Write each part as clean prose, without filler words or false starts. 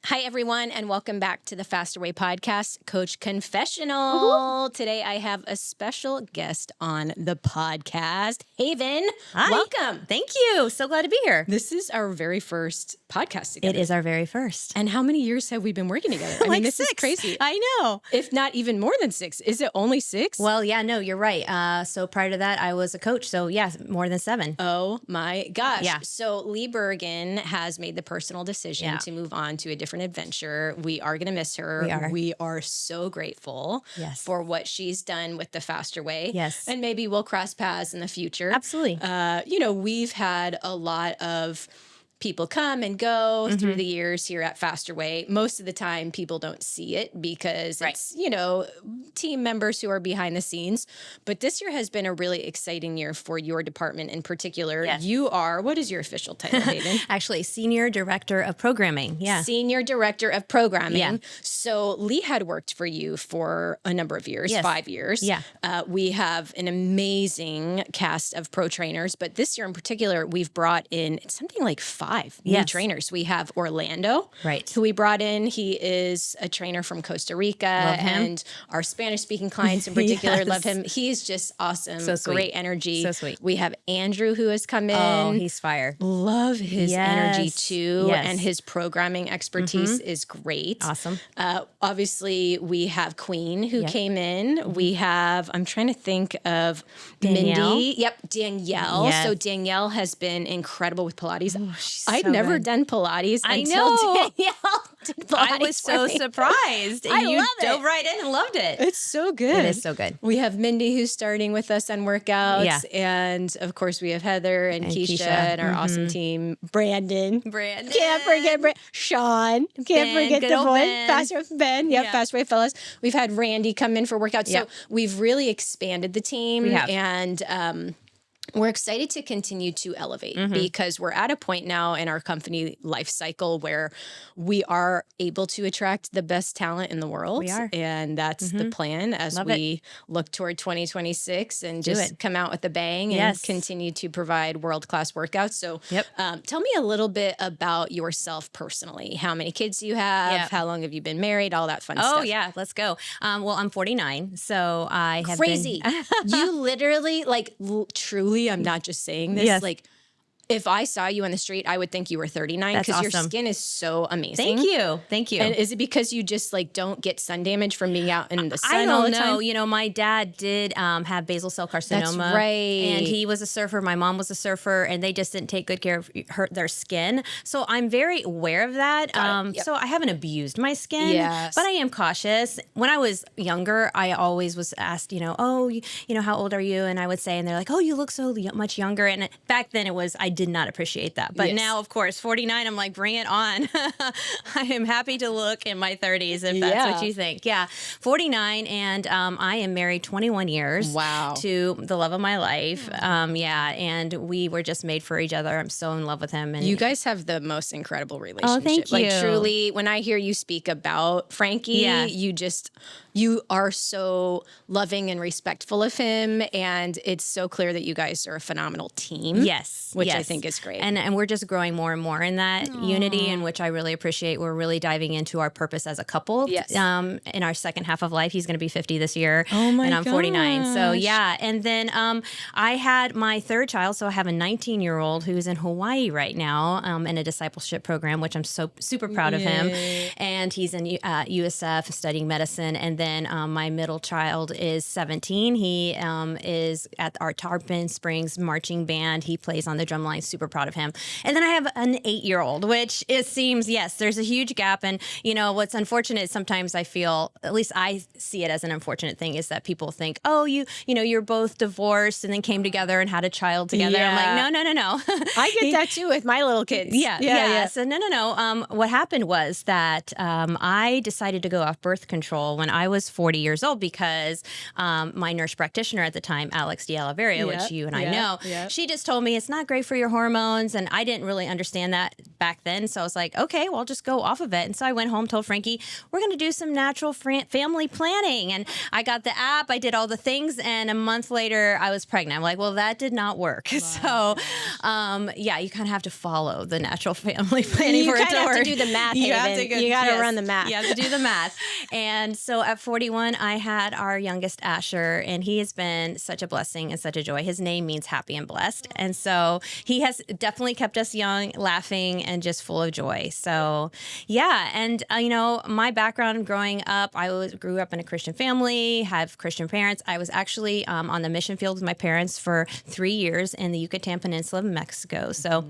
Hi, everyone, and welcome back to the Faster Way podcast, Coach Confessional. Today, I have a special guest on the podcast, Haven. Hi. Welcome. Thank you. So glad to be here. This is our very first podcast together. It is our very first. And how many years have we been working together? I mean, this 6. is crazy. I know. If not even more than 6. Is it only 6? Well, yeah, no, you're right. So prior to that, I was a coach. So yeah, more than 7. Oh my gosh. Yeah. So Lee Bergen has made the personal decision to move on to a different adventure. We are going to miss her. We are so grateful for what she's done with the Faster Way. Yes. And maybe we'll cross paths in the future. Absolutely. We've had a lot of people come and go through the years here at Faster Way. Most of the time, people don't see it because it's, team members who are behind the scenes. But this year has been a really exciting year for your department in particular. Yes. You are, what is your official title, Hayden? Actually, Senior Director of Programming. Yeah. Senior Director of Programming. Yeah. So Lee had worked for you for a number of years, 5 years. Yeah. We have an amazing cast of pro trainers, but this year in particular, we've brought in something like 5 new trainers. We have Orlando, who we brought in. He is a trainer from Costa Rica, and our Spanish-speaking clients in particular love him. He's just awesome. So sweet. Great energy. So sweet. We have Andrew who has come in. Oh, he's fire. Love his energy too, Yes. and his programming expertise is great. Awesome. Obviously, we have Queen who came in. We have, I'm trying to think of Danielle. Mindy. Yep, Danielle. Yes. So Danielle has been incredible with Pilates. She's I'd never done Pilates until Danielle did Pilates. I was so surprised. I you love dove it. right in and loved it. It's so good. It is so good. We have Mindy who's starting with us on workouts. Yeah. And of course, we have Heather and Keisha and our awesome team. Brandon. Brandon. Can't forget Sean. Can't forget good the old boy. Ben. Faster with Ben. Yep, Yeah. Faster Way Fellas. We've had Randy come in for workouts. Yeah. So we've really expanded the team. We have. And we're excited to continue to elevate because we're at a point now in our company life cycle where we are able to attract the best talent in the world. We are. And that's the plan as we look toward 2026 and just come out with a bang and continue to provide world-class workouts. So tell me a little bit about yourself personally. How many kids do you have? Yeah. How long have you been married? All that fun stuff. Oh, yeah. Let's go. Well, I'm 49, so I have Crazy. been... You literally, truly, I'm not just saying this, if I saw you on the street, I would think you were 39 because your skin is so amazing. Thank you. And is it because you just don't get sun damage from being out in the sun I all the don't time? know. You know, my dad did have basal cell carcinoma. That's right. And he was a surfer. My mom was a surfer, and they just didn't take good care of their skin. So I'm very aware of that. So I haven't abused my skin, but I am cautious. When I was younger, I always was asked, how old are you? And I would say, and they're like, oh, you look so much younger. And back then I did not appreciate that. But now, of course, 49, I'm like, bring it on. I am happy to look in my 30s if that's what you think. Yeah, 49, and I am married 21 years to the love of my life. And we were just made for each other. I'm so in love with him. And you guys have the most incredible relationship. Oh, thank you. Truly, when I hear you speak about Frankie, you are so loving and respectful of him, and it's so clear that you guys are a phenomenal team. Yes. Which I think is great. And we're just growing more and more in that unity, in which I really appreciate. We're really diving into our purpose as a couple. Yes. In our second half of life. He's going to be 50 this year. Oh my And I'm 49. gosh. So yeah. And then I had my third child. So I have a 19-year-old who's in Hawaii right now in a discipleship program, which I'm so super proud of him. And he's in USF studying medicine. And then my middle child is 17. He is at our Tarpon Springs marching band. He plays on the drum line. Super proud of him. And then I have an 8-year-old, which it seems, there's a huge gap. And, what's unfortunate, sometimes I feel, at least I see it as an unfortunate thing, is that people think, oh, you're both divorced and then came together and had a child together. I'm like, no. I get that too with my little kids. Yeah. So no. What happened was that I decided to go off birth control when I was was 40 years old because my nurse practitioner at the time, Alex de Oliveira, which you and I know, she just told me it's not great for your hormones. And I didn't really understand that back then. So I was like, okay, well, I'll just go off of it. And so I went home, told Frankie, we're going to do some natural family planning. And I got the app, I did all the things. And a month later, I was pregnant. I'm like, well, that did not work. Wow. So, you kind of have to follow the natural family planning for it to work. You have to do the math, You got to run the math. You have to do the math. And so at 41, I had our youngest, Asher, and he has been such a blessing and such a joy. His name means happy and blessed. And so he has definitely kept us young, laughing, and just full of joy. So, yeah. And, my background growing up, I grew up in a Christian family, have Christian parents. I was actually on the mission field with my parents for 3 years in the Yucatan Peninsula of Mexico. So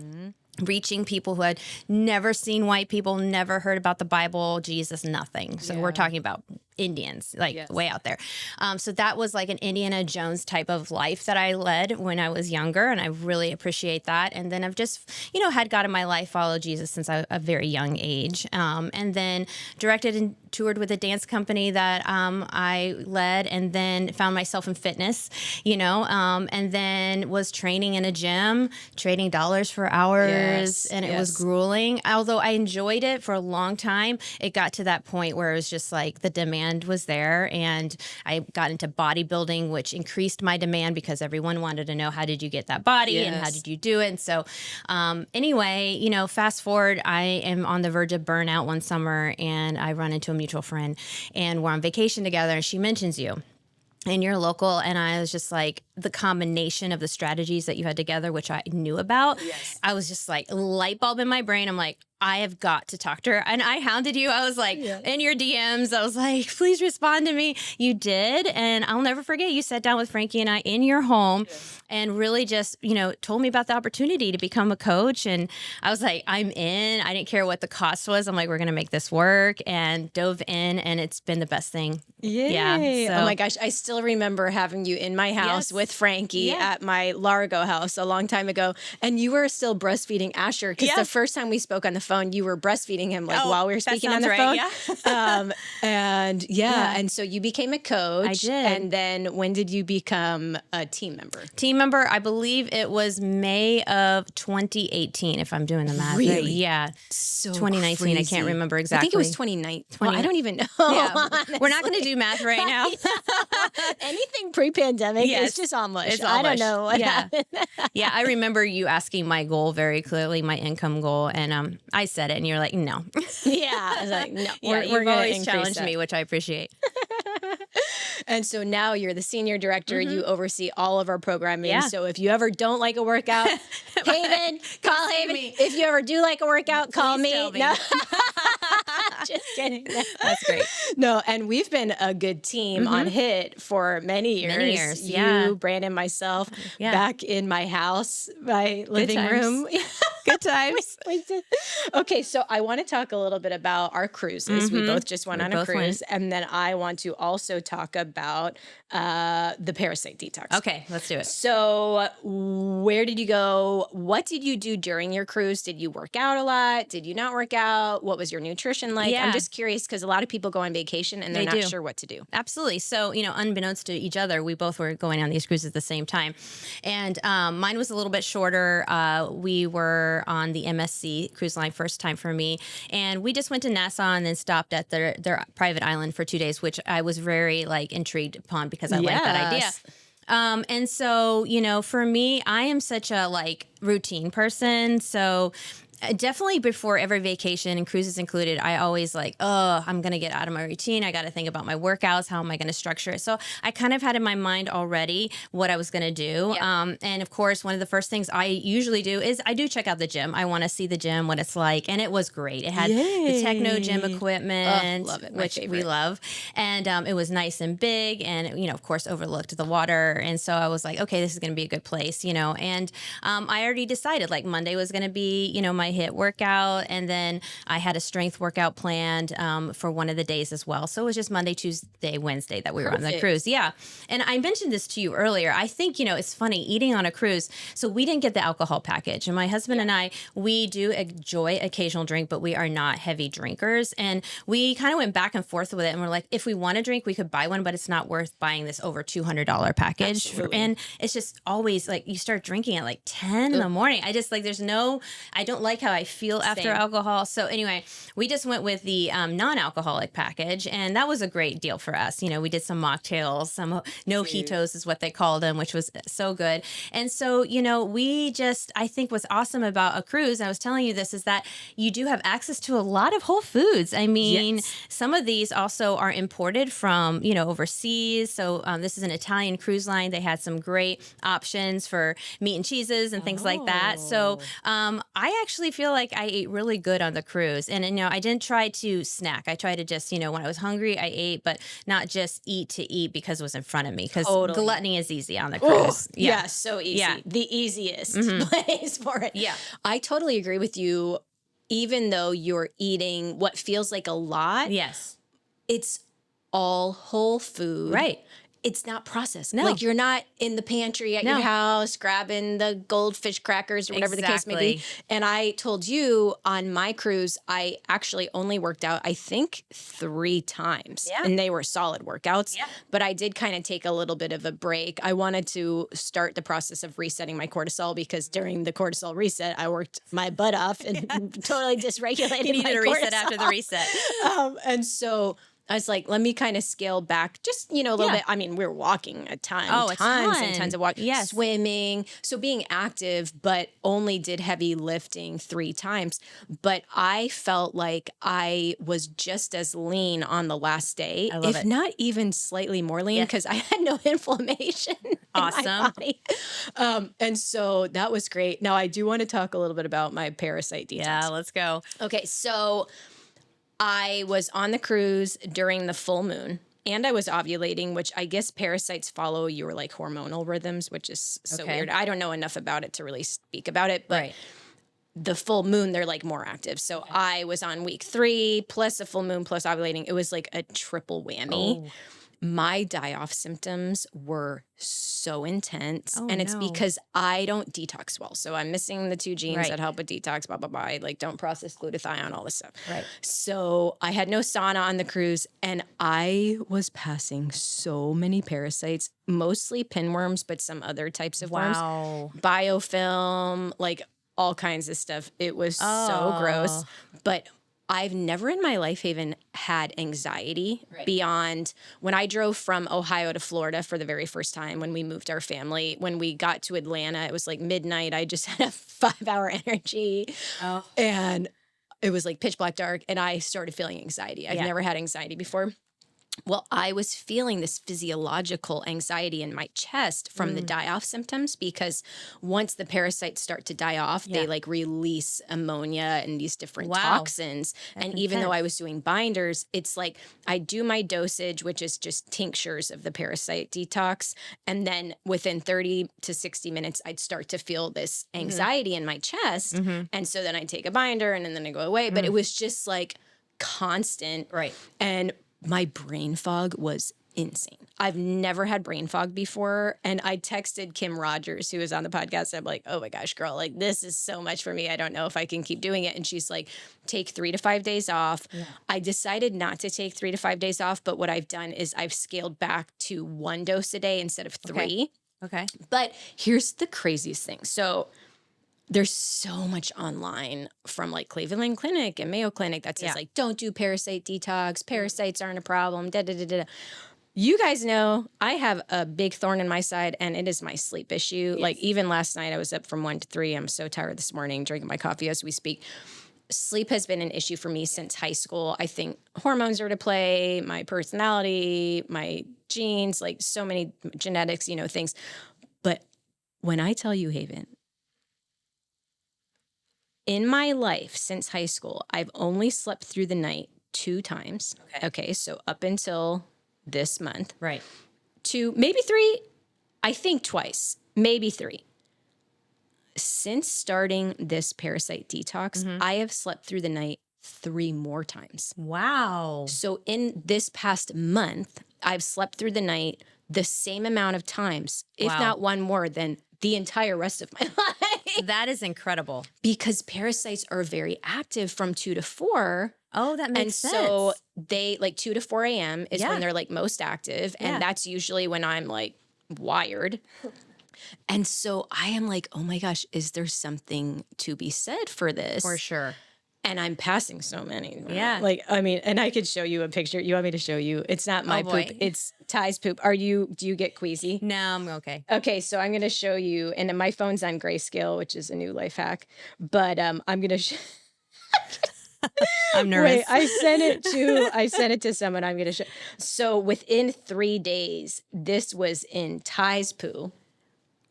reaching people who had never seen white people, never heard about the Bible, Jesus, nothing. So we're talking about Indians, way out there. So that was like an Indiana Jones type of life that I led when I was younger, and I really appreciate that. And then I've just, had God in my life, followed Jesus since a very young age. And then directed and toured with a dance company that I led, and then found myself in fitness, and then was training in a gym, trading dollars for hours, and it was grueling. Although I enjoyed it for a long time, it got to that point where it was just like the demand was there, and I got into bodybuilding, which increased my demand because everyone wanted to know, how did you get that body and how did you do it? And so anyway, fast forward, I am on the verge of burnout one summer, and I run into a mutual friend, and we're on vacation together, and she mentions you. And you're local, and I was just like, the combination of the strategies that you had together, which I knew about, I was just like, light bulb in my brain. I'm like, I have got to talk to her. And I hounded you. I was like, in your DMs, I was like, please respond to me. You did. And I'll never forget, you sat down with Frankie and I in your home and really just, told me about the opportunity to become a coach. And I was like, I'm in. I didn't care what the cost was. I'm like, we're going to make this work, and dove in, and it's been the best thing. Yay. Yeah. So. Oh my gosh. I still remember having you in my house with Frankie at my Largo house a long time ago. And you were still breastfeeding Asher, because the first time we spoke on the phone, you were breastfeeding him while we were speaking on the phone. Yeah. And so you became a coach. I did. And then when did you become a team member? Team member, I believe it was May of 2018, if I'm doing the math. Really? Right. Yeah. So 2019. crazy. I can't remember exactly. I think it was 2019. Well, I don't even know. Yeah. We're not going to do math right now. Anything pre-pandemic is just almost. I don't know what happened. Yeah, I remember you asking my goal very clearly, my income goal, and I said it, and you're like, no. I was like, no. You've always challenged me, which I appreciate. And so now you're the senior director. You oversee all of our programming. Yeah. So if you ever don't like a workout, Haven, call Haven. If you ever do like a workout, call me. No. Just kidding. That's great. No, and we've been a good team on HIT for many years. Many years, You, Brandon, myself, back in my house, my living room. Good times. Okay, so I want to talk a little bit about our cruises. We both just went on a cruise. And then I want to also talk about the Parasite detox. Okay, let's do it. So where did you go? What did you do during your cruise? Did you work out a lot? Did you not work out? What was your nutrition like? I'm just curious, because a lot of people go on vacation and they're not sure what to do. Absolutely. So, unbeknownst to each other, we both were going on these cruises at the same time. And mine was a little bit shorter. We were on the MSC cruise line, first time for me. And we just went to Nassau and then stopped at their private island for 2 days, which I was very intrigued upon, because I like that idea. And so, for me, I am such a routine person. So definitely before every vacation, and cruises included, I always I'm going to get out of my routine. I got to think about my workouts. How am I going to structure it? So I kind of had in my mind already what I was going to do. Yep. And of course, one of the first things I usually do is I do check out the gym. I want to see the gym, what it's like. And it was great. It had the techno gym equipment, love it. Which we love. And it was nice and big, and, of course, overlooked the water. And so I was like, okay, this is going to be a good place, And I already decided Monday was going to be, my my HIIT workout, and then I had a strength workout planned for one of the days as well. So it was just Monday, Tuesday, Wednesday that we were on the cruise. Yeah. And I mentioned this to you earlier. I think, it's funny eating on a cruise. So we didn't get the alcohol package. And my husband and I, we do enjoy occasional drink, but we are not heavy drinkers. And we kind of went back and forth with it. And we're like, if we want to drink, we could buy one, but it's not worth buying this over $200 package. And it's just always like you start drinking at like 10 in the morning. I just I don't like how I feel after alcohol. So anyway, we just went with the non-alcoholic package, and that was a great deal for us. We did some mocktails, some mojitos is what they called them, which was so good. And so, I think what's awesome about a cruise, I was telling you this, is that you do have access to a lot of whole foods. I mean, some of these also are imported from, overseas. So this is an Italian cruise line. They had some great options for meat and cheeses and things like that. So I actually feel like I ate really good on the cruise. And, I didn't try to snack. I tried to just, when I was hungry, I ate, but not just eat to eat because it was in front of me. Because gluttony is easy on the cruise. Yeah, so easy. Yeah. The easiest place for it. Yeah. I totally agree with you. Even though you're eating what feels like a lot. Yes. It's all whole food. Right. It's not processed. No. Like you're not in the pantry at your house grabbing the goldfish crackers or whatever the case may be. And I told you on my cruise, I actually only worked out, I think 3 times. Yeah. And they were solid workouts. Yeah. But I did kind of take a little bit of a break. I wanted to start the process of resetting my cortisol because during the cortisol reset, I worked my butt off and totally dysregulated you needed my a reset cortisol. After the reset. And so I was like, let me kind of scale back just, a little bit. I mean, we were walking a ton, tons and tons of walking, swimming. So being active, but only did heavy lifting 3 times. But I felt like I was just as lean on the last day, if not even slightly more lean because I had no inflammation in my body. And so that was great. Now, I do want to talk a little bit about my Parasite detox. Yeah, let's go. Okay, so I was on the cruise during the full moon and I was ovulating, which I guess parasites follow your like hormonal rhythms, which is so weird. I don't know enough about it to really speak about it, but the full moon, they're like more active. So I was on week 3 plus a full moon plus ovulating. It was like a triple whammy. My die-off symptoms were so intense. And it's because I don't detox well. So I'm missing the 2 genes that help with detox, blah, blah, blah. I like don't process glutathione, all this stuff. Right. So I had no sauna on the cruise and I was passing so many parasites, mostly pinworms, but some other types of worms. Biofilm, like all kinds of stuff. It was so gross. But I've never in my life, Haven, had anxiety beyond when I drove from Ohio to Florida for the very first time when we moved our family. When we got to Atlanta, it was like midnight. I just had a 5-hour energy and it was like pitch black dark and I started feeling anxiety. I've never had anxiety before. Well, I was feeling this physiological anxiety in my chest from the die-off symptoms because once the parasites start to die off, they like release ammonia and these different toxins. That's and even though I was doing binders, it's like I do my dosage, which is just tinctures of the parasite detox. And then within 30 to 60 minutes, I'd start to feel this anxiety in my chest. And so then I'd take a binder and then I go away. But it was just like constant. And my brain fog was insane. I've never had brain fog before. And I texted Kim Rogers, who was on the podcast. I'm like, oh my gosh, girl, like this is so much for me. I don't know if I can keep doing it. And she's like, take 3 to 5 days off. I decided not to take 3 to 5 days off. But what I've done is I've scaled back to 1 dose a day instead of 3. Okay. But here's the craziest thing. So there's so much online from like Cleveland Clinic and Mayo Clinic that says like, don't do parasite detox. Parasites aren't a problem. Da, da, da, da. You guys know I have a big thorn in my side and it is my sleep issue. Like even last night I was up from 1 to 3. I'm so tired this morning drinking my coffee as we speak. Sleep has been an issue for me since high school. I think hormones are to play, my personality, my genes, like so many genetics, things. But when I tell you, Haven, in my life since high school, I've only slept through the night 2 times. Okay, so up until this month. 2, maybe 3. I think twice, maybe 3. since starting this Parasite detox, I have slept through the night 3 more times. Wow. So in this past month, I've slept through the night the same amount of times, if not one more than the entire rest of my life. That is incredible. Because parasites are very active from 2 to 4. Oh, that makes sense. And so they, like 2 to 4 a.m. is when they're like most active. And that's usually when I'm like wired. And so I am like, oh my gosh, is there something to be said for this? For sure. And I'm passing so many. Yeah. Like, I mean, and I could show you a picture. You want me to show you? It's not my poop. It's Ty's poop. Do you get queasy? No, I'm okay. Okay. So I'm going to show you, and my phone's on grayscale, which is a new life hack, but I'm going to I'm nervous. Wait, I sent it to someone. I'm going to show. So within 3 days, this was in Ty's poo.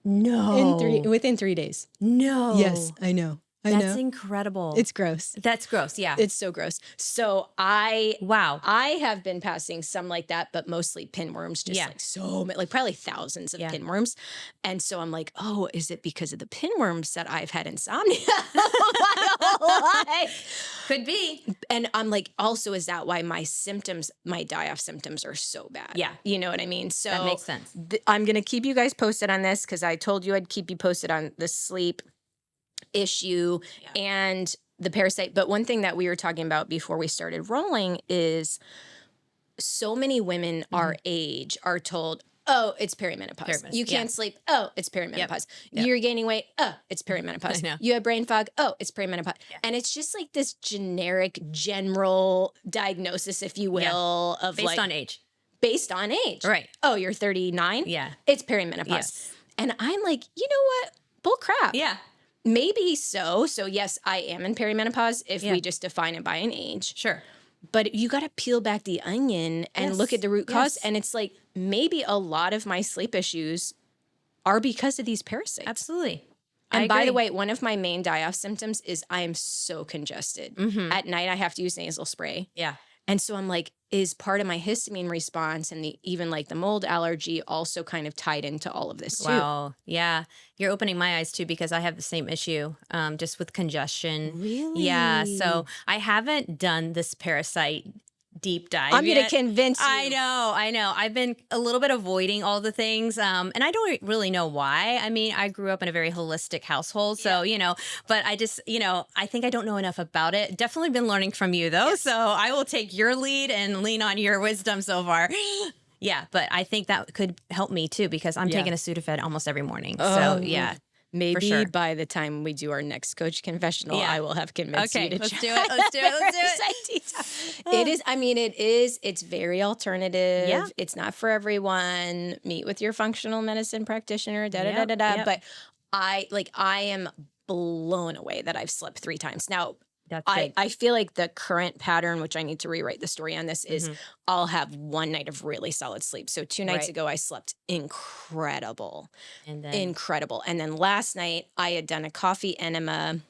No. Within 3 days. No. Yes, I know. That's incredible. It's gross. That's gross. Yeah. It's so gross. So I Wow. have been passing some like that, but mostly pinworms, just like so many, like probably thousands of pinworms. And so I'm like, oh, is it because of the pinworms that I've had insomnia my whole life? Could be. And I'm like, also, is that why my die-off symptoms are so bad? Yeah. You know what I mean? So that makes sense. I'm going to keep you guys posted on this because I told you I'd keep you posted on the sleep issue and the parasite. But one thing that we were talking about before we started rolling is so many women our age are told, oh, it's perimenopause. You can't sleep. Oh, it's perimenopause. You're gaining weight. Oh, it's perimenopause. You have brain fog. Oh, it's perimenopause. And it's just like this general diagnosis, if you will, of based on age. Based on age. Right. Oh, you're 39? Yeah. It's perimenopause. Yes. And I'm like, you know what? Bull crap. Yeah. Maybe so. So yes, I am in perimenopause if we just define it by an age. Sure. But you got to peel back the onion and look at the root cause. And it's like, maybe a lot of my sleep issues are because of these parasites. Absolutely. And by the way, one of my main die-off symptoms is I am so congested. At night, I have to use nasal spray. Yeah. And so I'm like, is part of my histamine response and even like the mold allergy also kind of tied into all of this too? Wow. Yeah. You're opening my eyes too, because I have the same issue, just with congestion. Really? Yeah. So I haven't done this parasite deep dive. I'm going to convince you. I know. I've been a little bit avoiding all the things. And I don't really know why. I mean, I grew up in a very holistic household. So, but I just, I think I don't know enough about it. Definitely been learning from you though. Yes. So I will take your lead and lean on your wisdom so far. Yeah. But I think that could help me too, because I'm taking a Sudafed almost every morning. So yeah. Maybe by the time we do our next Coach Confessional, I will have convinced you to let's do it. Let's do it. It is. I mean, it's very alternative. Yeah. It's not for everyone. Meet with your functional medicine practitioner. But I am blown away that I've slept 3 times now. I feel like the current pattern, which I need to rewrite the story on this, is I'll have one night of really solid sleep. So 2 nights ago, I slept incredible. And then last night, I had done a coffee enema,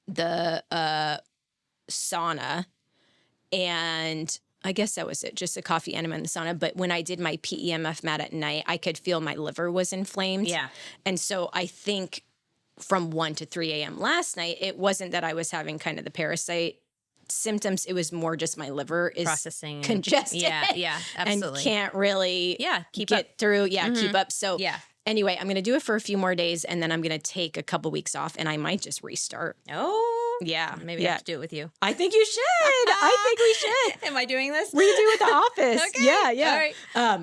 the sauna, and I guess that was it, just a coffee enema in the sauna. But when I did my PEMF mat at night, I could feel my liver was inflamed. Yeah. And so I think from 1 to 3 a.m. last night, it wasn't that I was having kind of the parasite symptoms. It was more just my liver is processing congested. Yeah, absolutely. And can't really keep up. So anyway, I'm going to do it for a few more days, and then I'm going to take a couple weeks off, and I might just restart. Oh. Yeah. Maybe I have to do it with you. I think you should. I think we should. Am I doing this? We do at the office. Okay. Yeah. All right.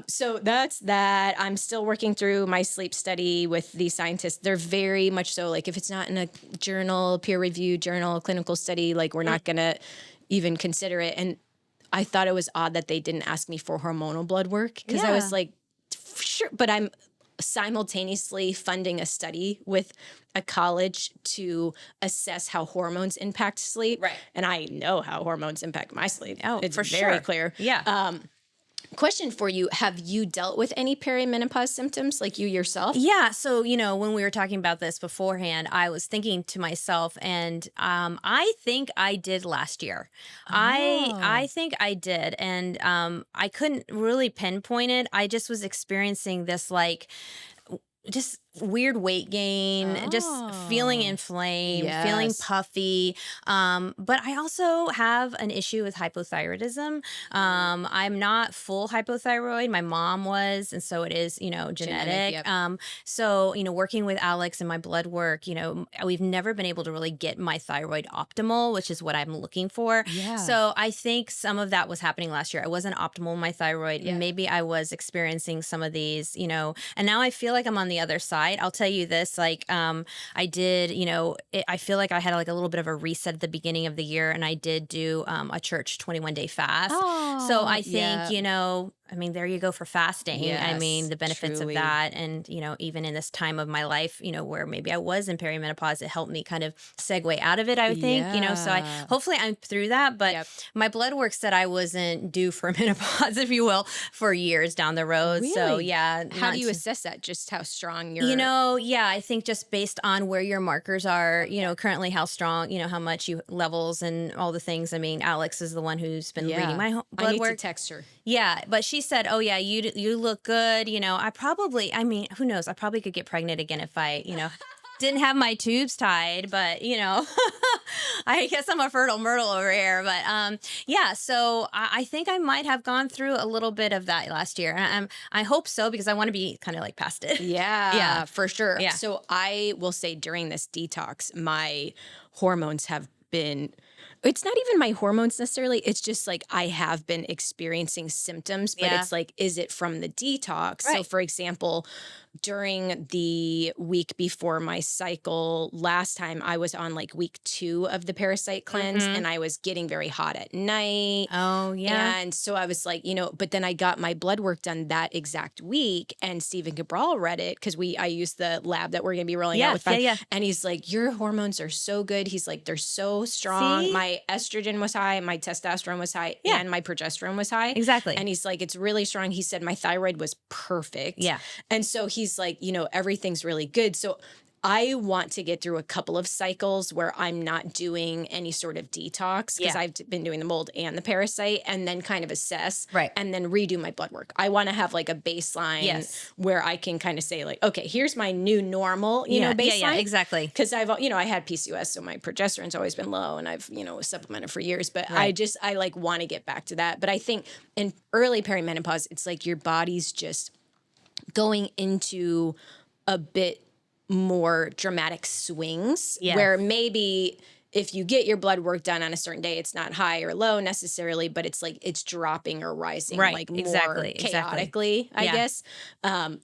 So that's that. I'm still working through my sleep study with these scientists. They're very much so like, if it's not in a journal, peer-reviewed journal, clinical study, like we're not going to even consider it. And I thought it was odd that they didn't ask me for hormonal blood work, because I was like, sure, but I'm simultaneously funding a study with a college to assess how hormones impact sleep. Right. And I know how hormones impact my sleep. Oh, it's for very sure. clear. Yeah. Question for you. Have you dealt with any perimenopause symptoms, like you yourself? Yeah. So, when we were talking about this beforehand, I was thinking to myself, and I think I did last year. Oh. I think I did. And I couldn't really pinpoint it. I just was experiencing this, like, just weird weight gain, just feeling inflamed, feeling puffy. But I also have an issue with hypothyroidism. I'm not full hypothyroid. My mom was, and so it is, genetic. Yep. So, working with Alex and my blood work, we've never been able to really get my thyroid optimal, which is what I'm looking for. Yeah. So I think some of that was happening last year. I wasn't optimal in my thyroid. Yeah. Maybe I was experiencing some of these, and now I feel like I'm on the other side. I'll tell you this, I did, I feel like I had like a little bit of a reset at the beginning of the year, and I did do a church 21-day fast. So I think, there you go for fasting. Yes, the benefits of that. And, even in this time of my life, where maybe I was in perimenopause, it helped me kind of segue out of it, I think, so hopefully I'm through that. But my blood work said I wasn't due for menopause, if you will, for years down the road. Really? So yeah. How do you assess that? Just how strong you're... I think just based on where your markers are, currently how strong, how much you levels and all the things. Alex is the one who's been reading my blood work. I need to text her. Yeah, but she said, "Oh yeah, you look good." I probably, who knows? I probably could get pregnant again if I, didn't have my tubes tied, but I guess I'm a fertile myrtle over here. But so I think I might have gone through a little bit of that last year. And I hope so, because I want to be kind of like past it. Yeah, for sure. Yeah. So I will say during this detox, my hormones have been... It's not even my hormones necessarily. It's just like I have been experiencing symptoms, but it's like, is it from the detox? Right. So for example, during the week before my cycle last time, I was on like week 2 of the Parasite cleanse, and I was getting very hot at night. Oh, yeah. And so I was like, but then I got my blood work done that exact week, and Stephen Cabral read it because I used the lab that we're going to be rolling out with. And he's like, your hormones are so good. He's like, they're so strong. See? My estrogen was high, my testosterone was high, and my progesterone was high. Exactly. And he's like, it's really strong. He said my thyroid was perfect. Yeah. And so he's like, everything's really good. So I want to get through a couple of cycles where I'm not doing any sort of detox, because I've been doing the mold and the Parasite, and then kind of assess and then redo my blood work. I want to have like a baseline where I can kind of say like, okay, here's my new normal, baseline. Yeah, exactly. Because I had PCOS, so my progesterone's always been low, and I've, supplemented for years, but I like want to get back to that. But I think in early perimenopause, it's like your body's just going into a bit more dramatic swings where maybe if you get your blood work done on a certain day, it's not high or low necessarily, but it's like it's dropping or rising like more chaotically, I guess.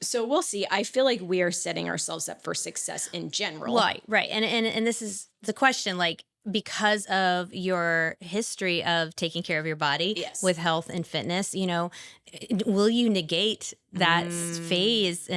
So we'll see. I feel like we are setting ourselves up for success in general. Right. And this is the question, like, because of your history of taking care of your body with health and fitness, will you negate that phase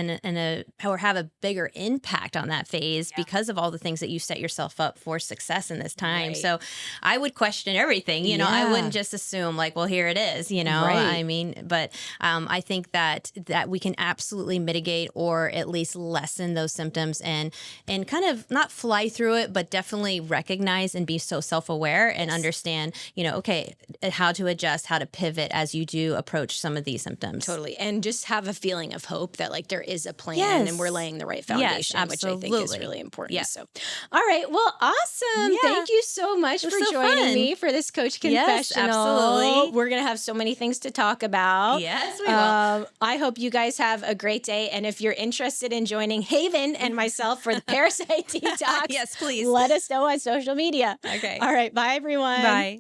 or have a bigger impact on that phase because of all the things that you set yourself up for success in this time? Right. So I would question everything, I wouldn't just assume like, well, here it is, but I think that we can absolutely mitigate or at least lessen those symptoms and kind of not fly through it, but definitely recognize and be so self-aware and understand, okay, how to adjust, how to pivot as you do approach some of these symptoms. Totally. And just have a feeling of hope that like there is a plan and we're laying the right foundation, which I think is really important. Yeah. So, all right. Well, awesome. Yeah. Thank you so much for joining me for this Coach Confessional. Yes, absolutely. We're going to have so many things to talk about. Yes, we will. I hope you guys have a great day. And if you're interested in joining Haven and myself for the Parasite Detox, yes, please. Let us know on social media. Okay. All right. Bye, everyone. Bye.